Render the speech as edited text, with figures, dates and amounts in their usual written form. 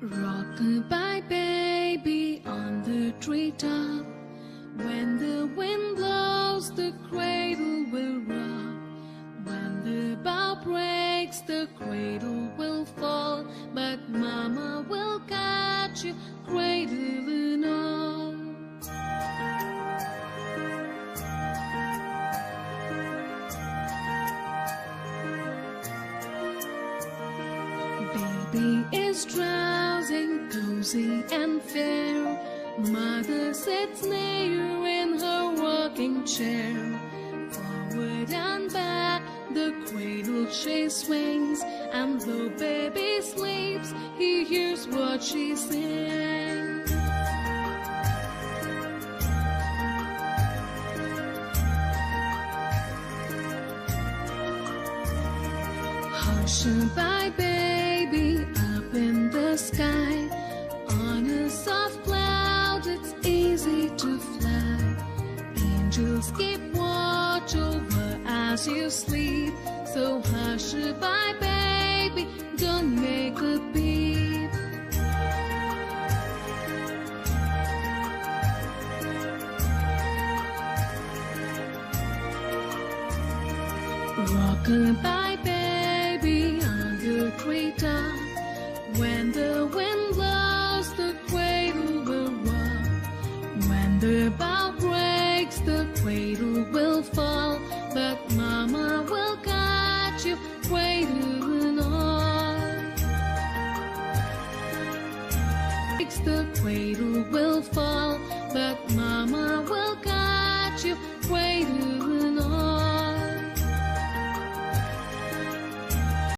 Rock-a-bye baby on the treetop. When the wind blows, the cradle will rock. When the bough breaks, the cradle will fall. But Mama will catch you, cradle and all. Baby is drowsing, cozy and fair. Mother sits near in her rocking chair. Forward and back, the cradle she swings. And though baby sleeps, he hears what she sings. Hush-a-bye baby up in the sky. On a soft cloud it's easy to fly. Angels keep watch over as you sleep. So hush-a-bye baby, don't make a peep. Rock-a-bye baby on the treetop. When the wind